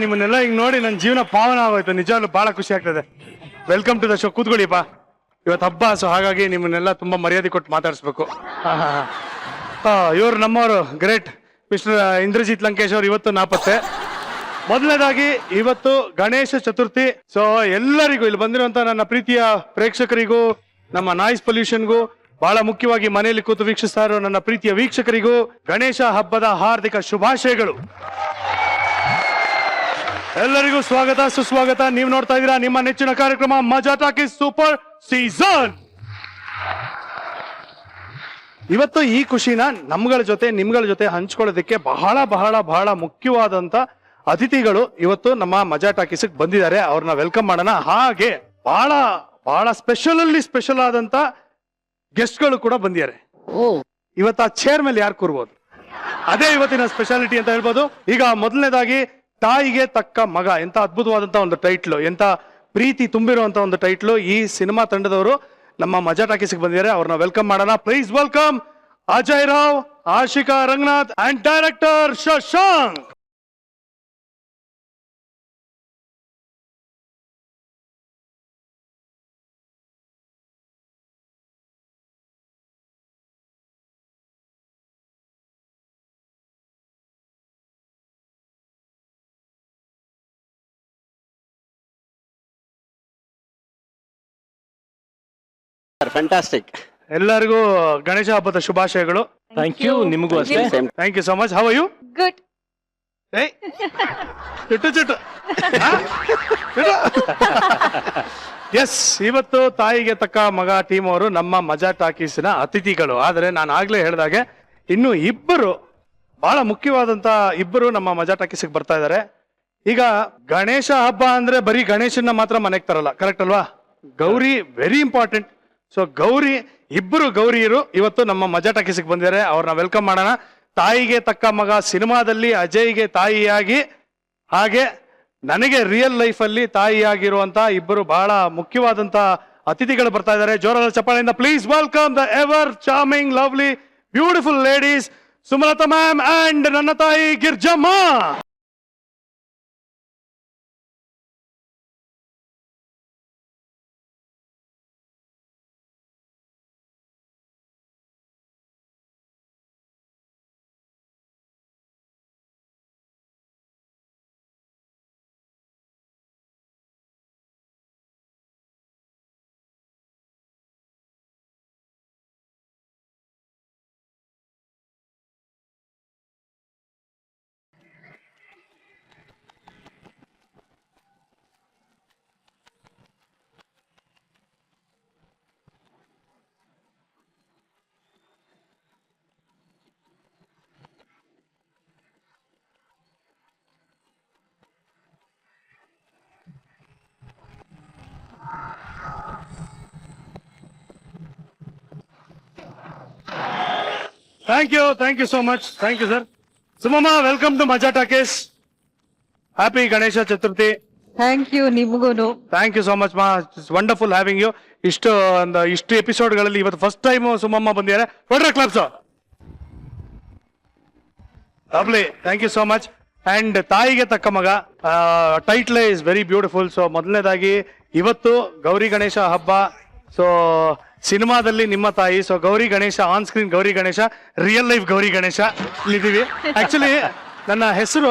ನಿಮ್ಮನ್ನೆಲ್ಲ ಹಿಂಗ್ ನೋಡಿ ನನ್ನ ಜೀವನ ಪಾವನ ಆಗೋಯ್ತು. ನಿಜವಾಗ್ಲೂ ಬಹಳ ಖುಷಿ ಆಗ್ತದೆ. Welcome to the show. ಕೂತ್ಕೊಳ್ಳಿಪ್ಪ. ಇವತ್ತು ಹಬ್ಬ, ಸೊ ಹಾಗಾಗಿ ನಿಮ್ಮನ್ನೆಲ್ಲ ತುಂಬಾ ಮರ್ಯಾದೆ ಕೊಟ್ಟು ಮಾತಾಡಿಸ್ಬೇಕು. ಇವರು ನಮ್ಮವರು ಗ್ರೇಟ್ ಮಿಸ್ಟರ್ ಇಂದ್ರಜಿತ್ ಲಂಕೇಶ್ ಅವರು ಇವತ್ತು ನಾಪತ್ತೆ. ಮೊದಲನೇದಾಗಿ ಇವತ್ತು ಗಣೇಶ ಚತುರ್ಥಿ. ಸೊ ಎಲ್ಲರಿಗೂ ಇಲ್ಲಿ ಬಂದಿರುವಂತ ನನ್ನ ಪ್ರೀತಿಯ ಪ್ರೇಕ್ಷಕರಿಗೂ, ನಮ್ಮ ನಾಯ್ಸ್ ಪೊಲ್ಯೂಷನ್ಗೂ, ಬಹಳ ಮುಖ್ಯವಾಗಿ ಮನೆಯಲ್ಲಿ ಕೂತು ವೀಕ್ಷಿಸ್ತಾ ಇರೋ ನನ್ನ ಪ್ರೀತಿಯ ವೀಕ್ಷಕರಿಗೂ ಗಣೇಶ ಹಬ್ಬದ ಹಾರ್ದಿಕ ಶುಭಾಶಯಗಳು. ಎಲ್ಲರಿಗೂ ಸ್ವಾಗತ ಸುಸ್ವಾಗತ. ನೀವು ನೋಡ್ತಾ ಇದ್ದೀರಾ ನಿಮ್ಮ ನೆಚ್ಚಿನ ಕಾರ್ಯಕ್ರಮ ಮಜಾ ಟಾಕೀಸ್ ಸೂಪರ್ ಸೀಸನ್. ಇವತ್ತು ಈ ಖುಷಿನ ನಮ್ಗಳ ಜೊತೆ ನಿಮ್ಗಳ ಜೊತೆ ಹಂಚ್ಕೊಳ್ಳೋದಕ್ಕೆ ಬಹಳ ಬಹಳ ಬಹಳ ಮುಖ್ಯವಾದಂತ ಅತಿಥಿಗಳು ಇವತ್ತು ನಮ್ಮ ಮಜಾ ಟಾಕೀಸ್ ಬಂದಿದ್ದಾರೆ. ಅವ್ರನ್ನ ವೆಲ್ಕಮ್ ಮಾಡೋಣ. ಹಾಗೆ ಬಹಳ ಬಹಳ ಸ್ಪೆಷಲ್ ಆದಂತ ಗೆಸ್ಟ್ ಗಳು ಕೂಡ ಬಂದಿದ್ದಾರೆ. ಇವತ್ತು ಆ ಚೇರ್ ಮೇಲೆ ಯಾರು ಕೂರ್ಬೋದು, ಅದೇ ಇವತ್ತಿನ ಸ್ಪೆಷಾಲಿಟಿ ಅಂತ ಹೇಳ್ಬೋದು. ಈಗ ಮೊದಲನೇದಾಗಿ ತಾಯಿಗೆ ತಕ್ಕ ಮಗ, ಎಂತ ಅದ್ಭುತವಾದಂತ ಒಂದು ಟೈಟ್ಲು, ಎಂತ ಪ್ರೀತಿ ತುಂಬಿರುವಂತ ಒಂದು ಟೈಟ್ಲು. ಈ ಸಿನಿಮಾ ತಂಡದವರು ನಮ್ಮ ಮಜಾ ಟಾಕೀಸ್ಗೆ ಬಂದಿದ್ದಾರೆ. ಅವ್ರನ್ನ ವೆಲ್ಕಮ್ ಮಾಡೋಣ. Please welcome Ajay Rao, Ashika Ranganath and director Shashank. Fantastic. ಎಲ್ಲರಿಗೂ ಗಣೇಶ ಹಬ್ಬದ ಶುಭಾಶಯಗಳು. Thank you. ನಿಮಗೂ ಅಷ್ಟೇ. Thank you so much. How are you? Good. Chuttu yes, ಇವತ್ತು ತಾಯಿಗೆ ತಕ್ಕ ಮಗ ಟೀಮ್ ಅವರು ನಮ್ಮ ಮಜಾ ಟಾಕೀಸಿನ ಅತಿಥಿಗಳು. ಆದ್ರೆ ನಾನು ಆಗ್ಲೇ ಹೇಳಿದಾಗೆ ಇನ್ನು ಇಬ್ಬರು ಬಹಳ ಮುಖ್ಯವಾದಂತ ಇಬ್ಬರು ನಮ್ಮ ಮಜಾ ಟಾಕೀಸ್ಗೆ ಬರ್ತಾ ಇದ್ದಾರೆ. ಈಗ ಗಣೇಶ ಹಬ್ಬ ಅಂದ್ರೆ ಬರೀ ಗಣೇಶನ ಮಾತ್ರ ಮನೆಗೆ ತರಲ್ಲ, ಕರೆಕ್ಟ್ ಅಲ್ವಾ? Gauri very important. ಸೊ ಇಬ್ಬರು ಗೌರಿಯರು ಇವತ್ತು ನಮ್ಮ ಮಜಾ ಟಾಕೀಸ್ಗೆ ಬಂದಿದ್ದಾರೆ. ಅವ್ರನ್ನ ವೆಲ್ಕಮ್ ಮಾಡೋಣ. ತಾಯಿಗೆ ತಕ್ಕ ಮಗ ಸಿನಿಮಾದಲ್ಲಿ ಅಜಯ್ಗೆ ತಾಯಿಯಾಗಿ, ಹಾಗೆ ನನಗೆ ರಿಯಲ್ ಲೈಫ್ ಅಲ್ಲಿ ತಾಯಿಯಾಗಿರುವಂತ ಇಬ್ಬರು ಬಹಳ ಮುಖ್ಯವಾದಂತ ಅತಿಥಿಗಳು ಬರ್ತಾ ಇದ್ದಾರೆ. ಜೋರಾದ ಚಪ್ಪಾಳೆಯಿಂದ please welcome the ever charming lovely beautiful ladies Sumalatha ma'am and ನನ್ನ ತಾಯಿ Girjamma. Thank you so much. Thank you, sir. Sumama, welcome to Maja Talkies. Happy Ganesha Chaturthi. Thank you. ನಿಮಗೂನು Thank you so much, ma. It's wonderful having you. ಇಷ್ಟು ಎಪಿಸೋಡ್ಗಳಲ್ಲಿ ಇವತ್ತು first time Sumamma ಬಂದಿದ್ದಾರೆ. ಹೊಡ್ರ claps. Lovely. Thank you so much. And ತಾಯಿಗೆ ತಕ್ಕ ಮಗ title is very beautiful. So ಮೊದಲನೇದಾಗಿ ಇವತ್ತು ಗೌರಿ ಗಣೇಶ ಹಬ್ಬ. ಸೊ ಸಿನಿಮಾದಲ್ಲಿ ನಿಮ್ಮ ತಾಯಿ, so Gauri Ganesha on screen Gauri Ganesha, real life Gauri Ganesha ಇಲ್ಲಿದ್ದೀವಿ. ಆಕ್ಚುಲಿ ನನ್ನ ಹೆಸರು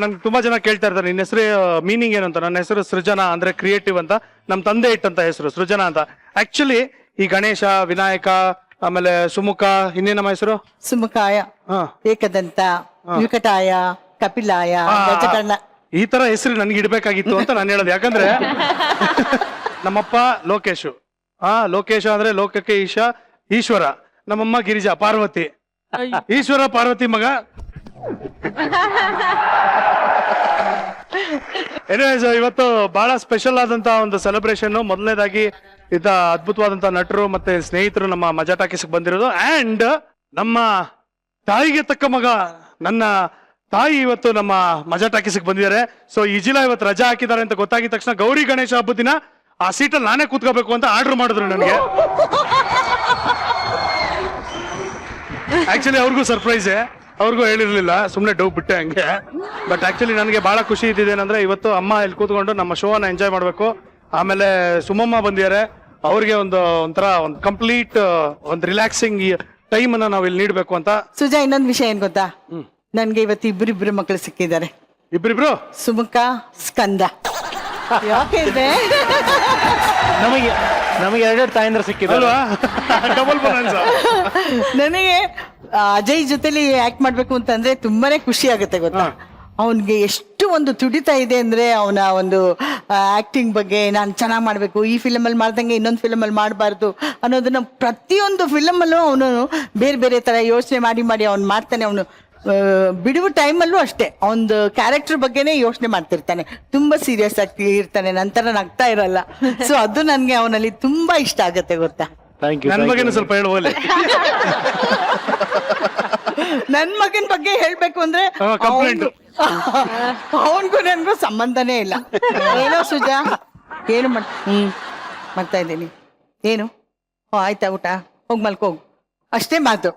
ನನ್ಗೆ ತುಂಬಾ ಜನ ಕೇಳ್ತಾ ಇರ್ತಾರೆ ನಿನ್ನ ಹೆಸರು ಮೀನಿಂಗ್ ಏನು ಅಂತ. ನನ್ನ ಹೆಸರು ಸೃಜನಾ, ಅಂದ್ರೆ ಕ್ರಿಯೇಟಿವ್ ಅಂತ. ನಮ್ಮ ತಂದೆ ಇಟ್ಟಂತ ಹೆಸರು ಸೃಜನಾ ಅಂತ. ಆಕ್ಚುಲಿ ಈ ಗಣೇಶ, ವಿನಾಯಕ, ಆಮೇಲೆ ಸುಮುಖ, ಇನ್ನೇನಮ್ಮ ಹೆಸರು? ಸುಮುಖಾಯ, ಏಕದಂತ, ವಿಕಟಾಯ, ಕಪಿಲಾಯ, ಗಜಕರ್ಣ. ಈ ತರ ಹೆಸರು ನನ್ಗೆ ಇಡ್ಬೇಕಾಗಿತ್ತು ಅಂತ ನಾನು ಹೇಳೋದು. ಯಾಕಂದ್ರೆ ನಮ್ಮಪ್ಪ ಲೋಕೇಶು, ಲೋಕೇಶ ಅಂದ್ರೆ ಲೋಕಕ್ಕೆ ಈಶ್ವರ. ನಮ್ಮಮ್ಮ ಗಿರಿಜಾ, ಪಾರ್ವತಿ. ಈಶ್ವರ ಪಾರ್ವತಿ ಮಗ. ಎನಿವೇಸ್, ಇವತ್ತು ಬಹಳ ಸ್ಪೆಷಲ್ ಆದಂತ ಒಂದು ಸೆಲೆಬ್ರೇಷನ್. ಮೊದಲನೇದಾಗಿ ಇದ್ದ ಅದ್ಭುತವಾದಂತ ನಟರು ಮತ್ತೆ ಸ್ನೇಹಿತರು ನಮ್ಮ ಮಜಾ ಟಾಕೀಸ್ಗೆ ಬಂದಿರೋದು. ಅಂಡ್ ನಮ್ಮ ತಾಯಿಗೆ ತಕ್ಕ ಮಗ, ನನ್ನ ತಾಯಿ ಇವತ್ತು ನಮ್ಮ ಮಜಾ ಟಾಕೀಸ್ಗೆ ಬಂದಿದ್ದಾರೆ. ಸೊ ಇಜಿಲಾ ಇವತ್ತು ರಜಾ ಹಾಕಿದ್ದಾರೆ ಅಂತ ಗೊತ್ತಾಗಿದ ತಕ್ಷಣ ಗೌರಿ ಗಣೇಶ ಹಬ್ಬದ ದಿನ ಆ ಸೀಟಲ್ಲಿ ನಾನೇ ಕೂತ್ಕೋಬೇಕು ಅಂತ ಆರ್ಡರ್ ಮಾಡಿದ್ರು ನನಗೆ. ಆಕ್ಚುಲಿ ಅವ್ರಿಗೂ ಸರ್ಪ್ರೈಸೇ. ಅವ್ರಿಗೂ ಹೇಳಿರ್ಲಿಲ್ಲ, ಸುಮ್ಮನೆ ಡೌ ಬಿಟ್ಟೆ ಹಂಗೆ. ಬಟ್ ಆಕ್ಚುಲಿ ನನಗೆ ಬಹಳ ಖುಷಿ ಇದ್ದಿದ್ದೇನೆಂದ್ರೆ ಇವತ್ತು ಅಮ್ಮ ಇಲ್ಲಿ ಕೂತ್ಕೊಂಡು ನಮ್ಮ ಶೋ ಅನ್ನ ಎಂಜಾಯ್ ಮಾಡಬೇಕು. ಆಮೇಲೆ ಸುಮಮ್ಮ ಬಂದಿದ್ದಾರೆ, ಅವ್ರಿಗೆ ಒಂಥರ ಒಂದು ಕಂಪ್ಲೀಟ್ ಒಂದು ರಿಲ್ಯಾಕ್ಸಿಂಗ್ ಟೈಮ್ ಅನ್ನ ನಾವು ಇಲ್ಲಿ ನೀಡಬೇಕು ಅಂತ. ಸುಜಾ, ಇನ್ನೊಂದು ವಿಷಯ ಏನ್ ಗೊತ್ತಾ, ನನ್ಗೆ ಇವತ್ತು ಇಬ್ರಿಬ್ರು ಮಕ್ಕಳು ಸಿಕ್ಕಿದ್ದಾರೆ. ಇಬ್ರಿಬ್ರು ಸುಮುಖ, ಸ್ಕಂದ. ಯಾಕೆಂದ್ರೆ ನಮಗೆ ಎರಡೆರಡು ತಾಯಂದ್ರ ಸಿಕ್ಕಿದ್ರು ಅಲ್ವಾ? ಡಬಲ್ ಬೊನಾನ್ಸ. ನನಗೆ ಅಜಯ್ ಜೊತೆಲಿ ಆಕ್ಟ್ ಮಾಡ್ಬೇಕು ಅಂತಂದ್ರೆ ತುಂಬಾನೇ ಖುಷಿ ಆಗುತ್ತೆ ಗೊತ್ತಾ. ಅವನ್ಗೆ ಎಷ್ಟು ಒಂದು ತುಡಿತಾ ಇದೆ ಅಂದ್ರೆ ಅವನ ಒಂದು ಆಕ್ಟಿಂಗ್ ಬಗ್ಗೆ, ನಾನು ಚೆನ್ನಾಗಿ ಮಾಡ್ಬೇಕು, ಈ ಫಿಲಮ್ ಅಲ್ಲಿ ಮಾಡ್ದಂಗೆ ಇನ್ನೊಂದು ಫಿಲಮ್ ಅಲ್ಲಿ ಮಾಡಬಾರ್ದು ಅನ್ನೋದನ್ನ ಪ್ರತಿಯೊಂದು ಫಿಲಮ್ ಅಲ್ಲೂ ಅವನು ಬೇರೆ ಬೇರೆ ತರ ಯೋಚನೆ ಮಾಡಿ ಅವ್ನು ಮಾಡ್ತಾನೆ. ಅವನು ಬಿಡುವ ಟೈಮಲ್ಲೂ ಅಷ್ಟೇ ಅವನದು ಕ್ಯಾರೆಕ್ಟರ್ ಬಗ್ಗೆನೇ ಯೋಚನೆ ಮಾಡ್ತಿರ್ತಾನೆ, ತುಂಬಾ ಸೀರಿಯಸ್ ಆಗಿ ಇರ್ತಾನೆ, ನಂತರ ನಗ್ತಾ ಇರಲ್ಲ. ಸೊ ಅದು ನನ್ಗೆ ಅವನಲ್ಲಿ ತುಂಬಾ ಇಷ್ಟ ಆಗತ್ತೆ ಗೊತ್ತಾ. ನನ್ ಬಗ್ಗೆನೂ ಸ್ವಲ್ಪ ಹೇಳುವಲ್ಲಿ. ನನ್ ಮಗನ್ ಬಗ್ಗೆ ಹೇಳ್ಬೇಕು ಅಂದ್ರೆ ಕಂಪ್ಲೇಂಟ್. ಅವನ್ಗೂ ನನ್ಗೂ ಸಂಬಂಧನೇ ಇಲ್ಲ. ಏನೋ ಸುಜಾ, ಏನು ಮಾಡ್ತಾ ಇದ್ದೀನಿ, ಏನು ಆಯ್ತಾ ಊಟ, ಹೋಗ್ ಮಲ್ಕೋಗು, ಅಷ್ಟೇ ಮಾತು.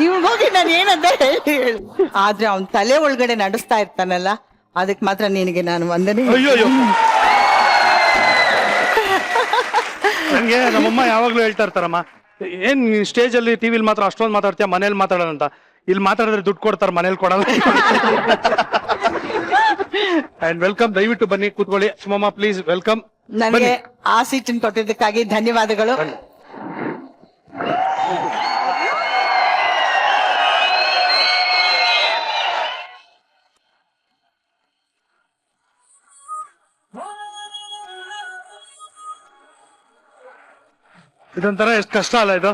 ಇವ್ನ್ ಹೋಗಿ ನಾನು ಏನಂತ ಹೇಳಿ ಆದ್ರೆ ಅವನ್ ತಲೆ ಒಳಗಡೆ ನಡೆಸ್ತಾ ಇರ್ತಾನಲ್ಲ, ಅದಕ್ ಮಾತ್ರ ನಿನಗೆ ನಾನು ವಂದನೆ. ಅಯ್ಯೋ, ನನ್ಗೆ ನಮ್ಮಮ್ಮ ಯಾವಾಗ್ಲೂ ಹೇಳ್ತಾ ಇರ್ತಾರಮ್ಮ, ಏನ್ ಸ್ಟೇಜ್ ಅಲ್ಲಿ ಟಿವಿಲಿ ಮಾತ್ರ ಅಷ್ಟೊಂದು ಮಾತಾಡ್ತೀಯ, ಮನೇಲಿ ಮಾತಾಡೋಣ ಅಂತ. ಇಲ್ಲಿ ಮಾತಾಡಿದ್ರೆ ದುಡ್ಡು ಕೊಡ್ತಾರ, ಮನೇಲಿ ಕೊಡಲ್ಲ. ಅಂಡ್ ವೆಲ್ಕಮ್, ದಯವಿಟ್ಟು ಬನ್ನಿ ಕೂತ್ಕೊಳ್ಳಿ. ಸುಮಮ್ಮ ಪ್ಲೀಸ್ ವೆಲ್ಕಮ್. ನನಗೆ ಆ ಸೀಟನ್ನು ಕೊಟ್ಟಿದ್ದಕ್ಕಾಗಿ ಧನ್ಯವಾದಗಳು. ಇದೊಂಥರ ಎಷ್ಟು ಕಷ್ಟ ಅಲ್ಲ ಇದು,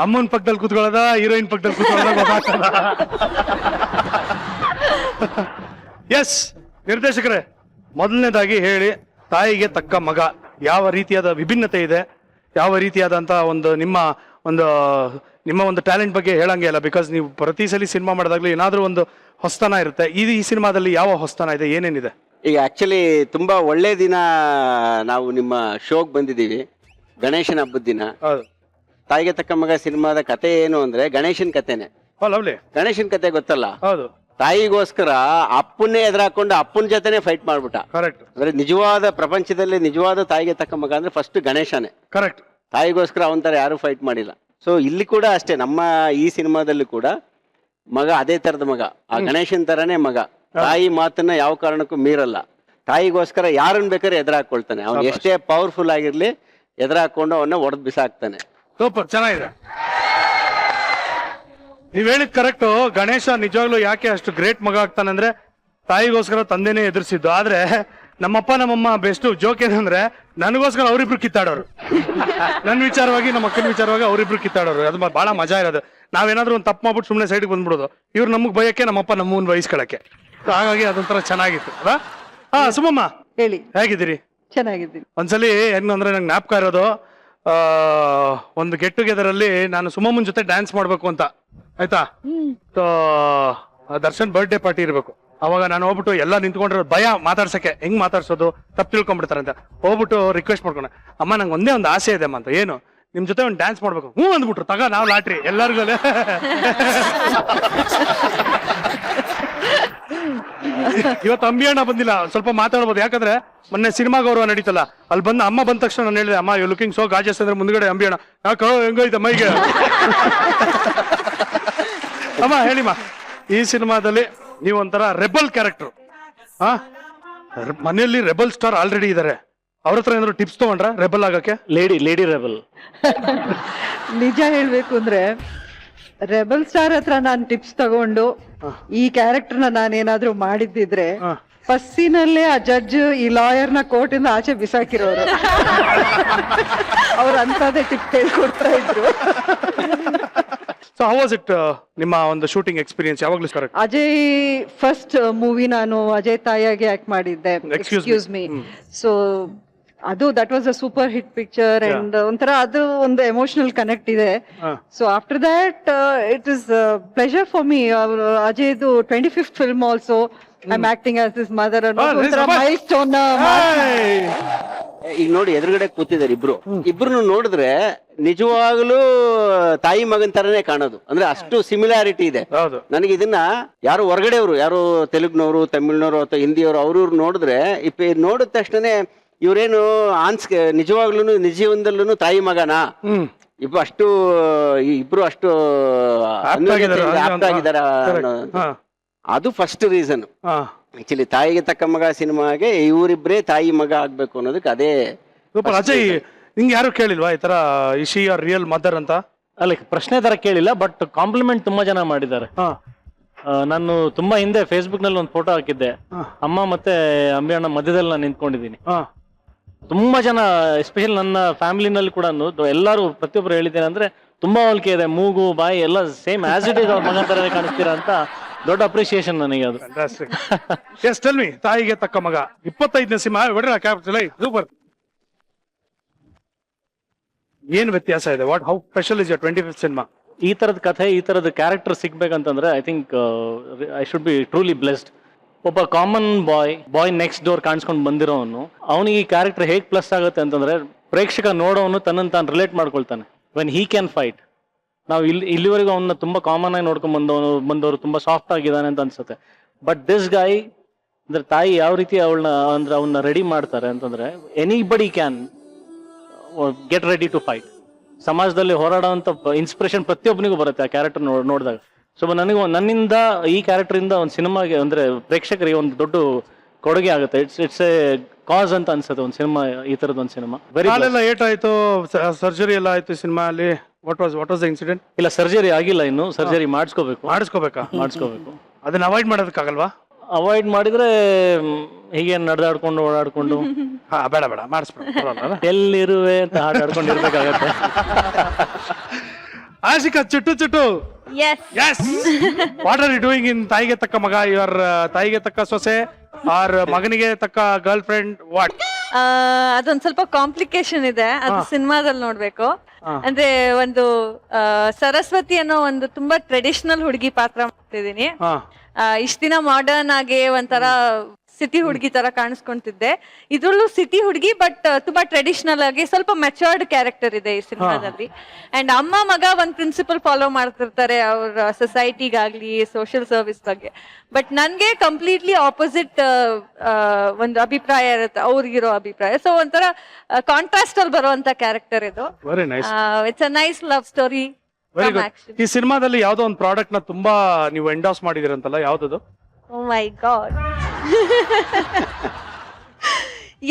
ಅಮ್ಮನ ಪಕ್ಕದಲ್ಲಿ ಕೂತ್ಕೊಳ್ಳೋದ, ಹೀರೋಯಿನ್ ಪಕ್ಕದಲ್ಲಿ ಕೂತ್ಕೊಳ್ಳೋದ ಗೊತ್ತಾಗ್ತದ. ಎಸ್ ನಿರ್ದೇಶಕರೇ, ಮೊದಲನೇದಾಗಿ ಹೇಳಿ, ತಾಯಿಗೆ ತಕ್ಕ ಮಗ ಯಾವ ರೀತಿಯಾದ ವಿಭಿನ್ನತೆ ಇದೆ, ಯಾವ ರೀತಿಯಾದಂತ ಒಂದು ನಿಮ್ಮ ಒಂದು ಟ್ಯಾಲೆಂಟ್ ಬಗ್ಗೆ ಹೇಳಂಗೆ ಇಲ್ಲ. ಬಿಕಾಸ್ ನೀವು ಪ್ರತಿ ಸಲ ಸಿನಿಮಾ ಮಾಡಿದಾಗ್ಲೂ ಏನಾದ್ರೂ ಒಂದು ಹೊಸ್ತನ ಇರುತ್ತೆ. ಈ ಸಿನಿಮಾದಲ್ಲಿ ಯಾವ ಹೊಸ್ತನ ಇದೆ, ಏನೇನಿದೆ? ಈಗ ಆಕ್ಚುಲಿ ತುಂಬಾ ಒಳ್ಳೆ ದಿನ ನಾವು ನಿಮ್ಮ ಶೋಗ್ ಬಂದಿದ್ದೀವಿ. ಗಣೇಶನ ಹಬ್ಬದ ದಿನ. ತಾಯಿಗೆ ತಕ್ಕ ಮಗ ಸಿನಿಮಾದ ಕತೆ ಏನು ಅಂದ್ರೆ ಗಣೇಶನ್ ಕತೆನೆ. ಗಣೇಶನ್ ಕತೆ ಗೊತ್ತಲ್ಲ? ಹೌದು. ತಾಯಿಗೋಸ್ಕರ ಅಪ್ಪನ್ನೇ ಎದುರಾಕೊಂಡು ಅಪ್ಪನ ಜೊತೆನೆ ಫೈಟ್ ಮಾಡ್ಬಿಟ್ಟ. ಕರೆಕ್ಟ್. ಅಂದ್ರೆ ನಿಜವಾದ ಪ್ರಪಂಚದಲ್ಲಿ ನಿಜವಾದ ತಾಯಿಗೆ ತಕ್ಕ ಮಗ ಅಂದ್ರೆ ಫಸ್ಟ್ ಗಣೇಶನೇ. ಕರೆಕ್ಟ್. ತಾಯಿಗೋಸ್ಕರ ಅವನ ತರ ಯಾರು ಫೈಟ್ ಮಾಡಿಲ್ಲ. ಸೊ ಇಲ್ಲಿ ಕೂಡ ಅಷ್ಟೇ, ನಮ್ಮ ಈ ಸಿನಿಮಾದಲ್ಲಿ ಕೂಡ ಮಗ ಅದೇ ತರದ ಮಗ, ಆ ಗಣೇಶನ್ ತರನೇ ಮಗ. ತಾಯಿ ಮಾತನ್ನ ಯಾವ ಕಾರಣಕ್ಕೂ ಮೀರಲ್ಲ. ತಾಯಿಗೋಸ್ಕರ ಯಾರನ್ನ ಬೇಕಾದ್ರೆ ಎದುರಾಕೊಳ್ತಾನೆ. ಅವ್ನು ಎಷ್ಟೇ ಪವರ್ಫುಲ್ ಆಗಿರ್ಲಿ, ಎದುರಾಕೊಂಡು ಅವನ್ನ ಒಡೆದ್ ಬಿಸಾಕ್ತಾನೆ. ಸೂಪರ್, ಚೆನ್ನಾಗಿದೆ. ನೀವ್ ಹೇಳಿದ್ ಕರೆಕ್ಟ್. ಗಣೇಶ ನಿಜವಾಗ್ಲೂ ಯಾಕೆ ಅಷ್ಟು ಗ್ರೇಟ್ ಮಗ ಆಗ್ತಾನೆ ಅಂದ್ರೆ ತಾಯಿಗೋಸ್ಕರ ತಂದೆನೇ ಎದುರಿಸಿದ್ದು. ಆದ್ರೆ ನಮ್ಮಪ್ಪ ನಮ್ಮಮ್ಮ ಬೆಸ್ಟ್ ಜೋಕ್ ಏನಂದ್ರೆ ನನಗೋಸ್ಕರ ಅವರಿಬ್ರು ಕಿತ್ತಾಡೋರು. ನನ್ನ ವಿಚಾರವಾಗಿ, ನಮ್ಮ ಅಕ್ಕನ ವಿಚಾರವಾಗಿ ಅವರಿಬ್ರು ಕಿತ್ತಾಡೋರು. ಅದು ಬಹಳ ಮಜಾ ಇರೋದು. ನಾವೇನಾದ್ರೂ ಒಂದು ತಪ್ಪು ಮಾಡ್ಬಿಟ್ಟು ಸುಮ್ಮನೆ ಸೈಡ್ಗೆ ಬಂದ್ಬಿಡೋದು, ಇವ್ರು ನಮಗ್ ಭಯಕ್ಕೆ, ನಮ್ಮಪ್ಪ ನಮ್ಮನ್ನ ವಹಿಸ್ಕೊಳಕ್ಕೆ. ಹಾಗಾಗಿ ಅದೊಂಥರ ಚೆನ್ನಾಗಿತ್ತು ಅಲ್ಲ? ಸುಮಮ್ಮ ಹೇಳಿ, ಹೇಗಿದ್ದೀರಿ? ಚೆನ್ನಾಗಿದ್ದೀನಿ. ಒಂದ್ಸಲಿ ಹೆಂಗಂದ್ರೆ ನಂಗೆ ಜ್ಞಾಪಕ ಇರೋದು, ಒಂದು ಗೆಟ್ ಟುಗೆದರ್ ಅಲ್ಲಿ ನಾನು ಸುಮಮ್ಮನ್ ಜೊತೆ ಡ್ಯಾನ್ಸ್ ಮಾಡ್ಬೇಕು ಅಂತ, ಆಯ್ತಾ? ದರ್ಶನ್ ಬರ್ಡೇ ಪಾರ್ಟಿ ಇರ್ಬೇಕು. ಅವಾಗ ನಾನು ಹೋಗ್ಬಿಟ್ಟು ಎಲ್ಲ ನಿಂತ್ಕೊಂಡಿರೋದು, ಭಯ ಮಾತಾಡ್ಸಕ್ಕೆ, ಹೆಂಗ್ ಮಾತಾಡ್ಸೋದು, ತಪ್ಪು ತಿಳ್ಕೊಂಡ್ಬಿಡ್ತಾರೆ ಅಂತ ಹೋಗ್ಬಿಟ್ಟು ರಿಕ್ವೆಸ್ಟ್ ಮಾಡ್ಕೊಂಡೆ, ಅಮ್ಮ ನಂಗೆ ಒಂದೇ ಒಂದು ಆಸೆ ಇದೆ ಅಮ್ಮ ಅಂತ. ಏನು? ನಿಮ್ ಜೊತೆ ಒಂದು ಡ್ಯಾನ್ಸ್ ಮಾಡ್ಬೇಕು. ಅಂದ್ಬಿಟ್ರು, ತಗ ನಾವು ಲಾಟ್ರಿ ಎಲ್ಲರಿಗೂ. ಇವತ್ತು ಅಂಬಿ ಅಣ್ಣ ಬಂದಿಲ್ಲ, ಸ್ವಲ್ಪ ಮಾತಾಡ್ಬೋದು. ಯಾಕಂದ್ರೆ ಮೊನ್ನೆ ಸಿನಿಮಾ ಗೌರವ ನಡೀತಲ್ಲ, ಅಲ್ಲಿ ಬಂದ ಅಮ್ಮ ಬಂದ ತಕ್ಷಣ ನಾನು ಹೇಳಿದೆ, ಅಮ್ಮ ಯು ಲುಕಿಂಗ್ ಸೋ ಗಾಜಸ್ ಅಂದ್ರೆ ಮುಂದ್ಗಡೆ ಅಂಬಿ ಅಣ್ಣ, ಯಾಕೋ ಹೆಂಗೈತೆ ಮೈಗೆ. ಅಮ್ಮ ಹೇಳಿಮ್ಮ, ಈ ಸಿನಿಮಾದಲ್ಲಿ ನೀವು ಒಂಥರ ರೆಬಲ್ ಕ್ಯಾರೆಕ್ಟರ್. ಮನೆಯಲ್ಲಿ ರೆಬಲ್ ಸ್ಟಾರ್ ಆಲ್ರೆಡಿ ಇದಾರೆ, ಅವ್ರ ಹತ್ರ ಏನಾದ್ರು ಟಿಪ್ಸ್ ತಗೊಂಡ್ರ ರೆಬಲ್ ಆಗಕ್ಕೆ? Lady rebel. ನಿಜ ಹೇಳ್ಬೇಕು ಅಂದ್ರೆ ರೆಬಲ್ ಸ್ಟಾರ್ ಹತ್ರ ನಾನು ಟಿಪ್ಸ್ ತಗೊಂಡು ಈ ಕ್ಯಾರೆಕ್ಟರ್ನ ನಾನೇನಾದ್ರೂ ಮಾಡಿದ್ದಿದ್ರೆ ಫಸ್ಟ್ ಸೀನಲ್ಲೇ ಆ ಜಡ್ಜ್ ಈ ಲಾಯರ್ನ ಕೋರ್ಟ್ ಇಂದ ಆಚೆ ಬಿಸಾಕಿರೋರು. ಅವ್ರು ಅಂತದೇ ಟಿಪ್ ಹೇಳ್ಕೊಡ್ತಾ ಇದ್ರು. ಸೊ ಹೌ ವಾಸ್ ಇಟ್ ನಿಮ್ಮ ಒಂದು ಶೂಟಿಂಗ್ ಎಕ್ಸ್ಪೀರಿಯನ್ಸ್? ಯಾವಾಗ್ಲೂ ಕರೆಕ್ಟ್. ಅಜಯ್ ಫಸ್ಟ್ ಮೂವಿ ನಾನು ಅಜಯ್ ತಾಯಾಗಿ ಆಕ್ಟ್ ಮಾಡಿದ್ದೆ, ಎಕ್ಸ್ಕ್ಯೂಸ್ ಮೀ. ಸೊ ಅದು that was a super hit picture and ಒಂಥರ ಅದು ಒಂದು ಎಮೋಷನಲ್ ಕನೆಕ್ಟ್ ಇದೆ. So after that it is pleasure for me. ಅಜಯ್ದು 25th film also I am acting as this mother. ಒಂಥರ ಮೈಲ್ ಸ್ಟೋನ್. ಈಗ ನೋಡಿ ಎದುರುಗಡೆ ಕೂತಿದ್ದಾರೆ ಇಬ್ರು ನೋಡಿದ್ರೆ ನಿಜವಾಗ್ಲೂ ತಾಯಿ ಮಗನ್ ತರನೇ ಕಾಣೋದು, ಅಂದ್ರೆ ಅಷ್ಟು ಸಿಮಿಲಾರಿಟಿ ಇದೆ. ಹೌದು. ನನಗೆ ಇದನ್ನ ಯಾರು ಹೊರಗಡೆಯವರು, ಯಾರು ತೆಲುಗ್ನವರು, ತಮಿಳ್ನವರು ಅಥವಾ ಹಿಂದಿಯವರು ಅವ್ರವ್ರು ನೋಡಿದ್ರೆ ನೋಡಿದ ತಕ್ಷಣ ಇವ್ರೇನು ನಿಜವಾಗ್ಲೂ ನಿಜ ಜೀವನದಲ್ಲೂ ತಾಯಿ ಮಗನಾ, ಇಬ್ರು ಅಷ್ಟು ಆಪ್ತ ಆಗಿದಾರ ಅದು ಫಸ್ಟ್ ರೀಸನ್. ಆಕ್ಚುಲಿ ತಾಯಿಗೆ ತಕ್ಕ ಮಗ ಸಿನಿಮಾಗೆ ಇವರಿಬ್ರೇ ತಾಯಿ ಮಗ ಆಗ್ಬೇಕು ಅನ್ನೋದಕ್ಕೆ ಅದೇ. ಸೂಪರ್. ಅಜಯ್, ನಿಂಗೆ ಯಾರು ಕೇಳಿಲ್ವಾ ಈ ತರ ಇಶಿ ಆರ್ ರಿಯಲ್ ಮದರ್ ಅಂತ? ಅಲ್ಲ, ಪ್ರಶ್ನೆ ತರ ಕೇಳಿಲ್ಲ, ಬಟ್ ಕಾಂಪ್ಲಿಮೆಂಟ್ ತುಂಬಾ ಜನ ಮಾಡಿದ್ದಾರೆ. ನಾನು ತುಂಬಾ ಹಿಂದೆ ಫೇಸ್ಬುಕ್ ನಲ್ಲಿ ಒಂದು ಫೋಟೋ ಹಾಕಿದ್ದೆ, ಅಮ್ಮ ಮತ್ತೆ ಅಂಬಿ ಅಣ್ಣ ಮಧ್ಯದಲ್ಲಿ ನಾನು ನಿಂತ್ಕೊಂಡಿದ್ದೀನಿ. ತುಂಬಾ ಜನ ಎಸ್ಪೆಷಲಿ ನನ್ನ ಫ್ಯಾಮಿಲಿನಲ್ಲಿ ಕೂಡ ಎಲ್ಲರೂ ಪ್ರತಿಯೊಬ್ಬರು ಹೇಳಿದ್ದೇನೆ ಅಂದ್ರೆ ತುಂಬಾ ಹೋಲಿಕೆ ಇದೆ, ಮೂಗು ಬಾಯಿ ಎಲ್ಲ ಸೇಮ್ ಆಸ್ ಇಟ್ ಇಸ್ ಅವ್ರ ಮಗನ ತರನೇ ಕಾಣಿಸ್ತೀರಾ ಅಂತ. ದೊಡ್ಡ ಅಪ್ರಿಸಿಯೇಷನ್ ನನಗೆ ಅದು. ಎಸ್, ಟೆಲ್ ಮಿ, ತಾಯಿಗೆ ತಕ್ಕ ಮಗ 25ನೇ ಸಿನಿಮಾ ಹೊಡೆರ ಕ್ಯಾಪಿಟಲ್. ಸೂಪರ್. ಏನ್ ವ್ಯತ್ಯಾಸ ಇದೆ? What how special is your 25th cinema? ಈ ತರದ ಕಥೆ, ಈ ತರದ ಕ್ಯಾರೆಕ್ಟರ್ ಸಿಗ್ಬೇಕಂತಂದ್ರೆ I think I should be truly blessed. ಒಬ್ಬ ಕಾಮನ್ ಬಾಯ್ ನೆಕ್ಸ್ಟ್ ಡೋರ್ ಕಾಣಿಸ್ಕೊಂಡು ಬಂದಿರೋನು, ಅವನಿಗೆ ಈ ಕ್ಯಾರೆಕ್ಟರ್ ಹೇಗ್ ಪ್ಲಸ್ ಆಗುತ್ತೆ ಅಂತಂದ್ರೆ ಪ್ರೇಕ್ಷಕ ನೋಡೋನು ತನ್ನನ್ನು ತಾನು ರಿಲೇಟ್ ಮಾಡ್ಕೊಳ್ತಾನೆ. When he can fight. ನಾವು ಇಲ್ಲಿವರೆಗೂ ಅವನ್ನ ತುಂಬಾ ಕಾಮನ್ ಆಗಿ ನೋಡ್ಕೊಂಡ್ ಬಂದವರು ತುಂಬಾ ಸಾಫ್ಟ್ ಆಗಿದ್ದಾನೆ ಅಂತ ಅನ್ಸುತ್ತೆ. ಬಟ್ ದಿಸ್ ಗಾಯ್ ಅಂದ್ರೆ ತಾಯಿ ಯಾವ ರೀತಿ ಅವನ್ನ ರೆಡಿ ಮಾಡ್ತಾರೆ ಅಂತಂದ್ರೆ anybody can get ready to fight. ಸಮಾಜದಲ್ಲಿ ಹೋರಾಡುವಂತ ಇನ್ಸ್ಪಿರೇಷನ್ ಪ್ರತಿಯೊಬ್ಬನಿಗೂ ಬರುತ್ತೆ ಆ ಕ್ಯಾರೆಕ್ಟರ್ ನೋಡಿದಾಗ. ಸೊ ನನ್ನಿಂದ ಈ ಕ್ಯಾರೆಕ್ಟರ್ ಇಂದ ಒಂದು ಸಿನಿಮಾಗೆ ಅಂದ್ರೆ ಪ್ರೇಕ್ಷಕರಿಗೆ ಒಂದು ದೊಡ್ಡ ಕೊಡುಗೆ ಆಗುತ್ತೆ. ಇಟ್ಸ್ ಎ ಕಾಸ್ ಅಂತ ಅನ್ಸುತ್ತೆ ಒಂದು ಸಿನಿಮಾ, ಈ ತರದ ಒಂದು ಸಿನಿಮಾ. ಕಾಲೆಲ್ಲ ಏಟಾಯ್ತು, ಸರ್ಜರಿ ಎಲ್ಲ ಆಯ್ತು ಸಿನಿಮಾ ಅಲ್ಲಿ. What was the incident? ಇಲ್ಲ, ಸರ್ಜರಿ ಆಗಿಲ್ಲ ಇನ್ನು, ಸರ್ಜರಿ ಮಾಡಿಸ್ಕೋಬೇಕಾ? ಅದನ್ನ ಅವಾಯ್ಡ್ ಮಾಡೋದಕ್ಕಾಗಲ್ವಾ? ಅವಾಯ್ಡ್ ಮಾಡಿದ್ರೆ ಹೀಗೆ ನಡೆದಾಡ್ಕೊಂಡು ಓಡಾಡ್ಕೊಂಡು ಬೇಡ ಮಾಡಿಸ್ಬೇಡ, ಎಲ್ಲಿರುವೆ ಅಂತ ಹಾಡಾಡ್ಕೊಂಡು ಇರ್ಬೇಕಾಗತ್ತೆ. Ashika, Chuttu Yes. What are you doing in ತಾಯಿಗೆ ತಕ್ಕ ಮಗ? ಯುವರ್ ತಾಯಿಗೆ ತಕ್ಕ ಸೊಸೆ ಆರ್ ಮಗನಿಗೆ ತಕ್ಕ ಗರ್ಲ್ ಫ್ರೆಂಡ್? ವಾಟ್? ಅದೊಂದ್ ಸ್ವಲ್ಪ ಕಾಂಪ್ಲಿಕೇಶನ್ ಇದೆ, ಅದು ಸಿನಿಮಾದಲ್ಲಿ ನೋಡ್ಬೇಕು. ಅಂದ್ರೆ ಒಂದು ಸರಸ್ವತಿ ಅನ್ನೋ ಒಂದು ತುಂಬಾ ಟ್ರೆಡಿಷನಲ್ ಹುಡುಗಿ ಪಾತ್ರ ಮಾಡ್ತಿದೀನಿ. ಇಷ್ಟ ದಿನ ಮಾಡರ್ನ್ ಆಗಿ ಒಂಥರ ಸಿಟಿ ಹುಡುಗಿ ತರ ಕಾಣಿಸ್ಕೊಂತಿದ್ದೆ. ಇದ್ರಲ್ಲೂ ಸಿಟಿ ಹುಡುಗಿ, ಬಟ್ ತುಂಬಾ ಟ್ರೆಡಿಷನಲ್ ಆಗಿ ಸ್ವಲ್ಪ ಮೆಚೂರ್ಡ್ ಕ್ಯಾರೆಕ್ಟರ್ ಇದೆ ಈ ಸಿನಿಮಾದಲ್ಲಿ. ಅಂಡ್ ಅಮ್ಮ ಮಗ ಒಂದ್ ಪ್ರಿನ್ಸಿಪಲ್ ಫಾಲೋ ಮಾಡ್ತಿರ್ತಾರೆ ಅವ್ರ ಸೊಸೈಟಿಗಾಗ್ಲಿ ಸೋಷಿಯಲ್ ಸರ್ವಿಸ್ ಬಗ್ಗೆ. ಬಟ್ ನನ್ಗೆ ಕಂಪ್ಲೀಟ್ಲಿ ಆಪೋಸಿಟ್ ಒಂದು ಅಭಿಪ್ರಾಯ ಇರುತ್ತೆ, ಅವ್ರಿಗಿರೋ ಅಭಿಪ್ರಾಯ. ಸೊ ಒಂಥರ ಕಾಂಟ್ರಾಸ್ಟ್ ಅಲ್ಲಿ ಬರುವಂತ ಕ್ಯಾರೆಕ್ಟರ್ ಇದು. Very nice. It's a nice love story. Very good. ಈ ಸಿನಿಮಾದಲ್ಲಿ ಯಾವ್ದೋ ಒಂದು ಪ್ರಾಡಕ್ಟ್ ನ ತುಂಬಾ ನೀವು ಎಂಡೋಸ್ ಮಾಡಿದಿರಂತಲ್ಲ, ಯಾವ್ದದು? ಓ ಮೈ ಗಾಡ್.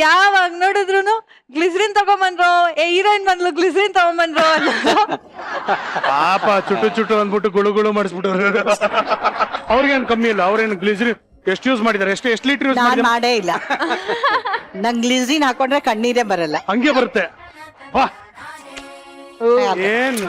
ಯಾವಾಗ ನೋಡಿದ್ರು ಗ್ಲಿಸರಿನ್ ತಗೊಂಬಂದ್ರು, ಹೀರೋಯಿನ್ ಬಂದ್ಲು ಗ್ಲಿಸರಿನ್ ತಗೊಂಬಂದ್ರು ಅನ್ನೋದು. ಪಾಪ ಚುಟ್ಟು ಅಂದ್ಬಿಟ್ಟು ಗುಳು ಮಾಡಿಸ್ಬಿಟ್ಟವ್ರು. ಅವ್ರಿಗೇನು ಕಮ್ಮಿ ಇಲ್ಲ, ಅವ್ರೇನು ಗ್ಲಿಸರಿನ್ ಎಷ್ಟು ಯೂಸ್ ಮಾಡಿದಾರೆ? ಎಷ್ಟು ಲೀಟರ್ ಯೂಸ್ ಮಾಡಿದಾರೆ? ಮಾಡೇ ಇಲ್ಲ. ನಂಗೆ ಗ್ಲಿಸರಿನ್ ಹಾಕೊಂಡ್ರೆ ಕಣ್ಣೀರೇ ಬರಲ್ಲ. ಹಂಗೆ ಬರುತ್ತೆ. ಏನ್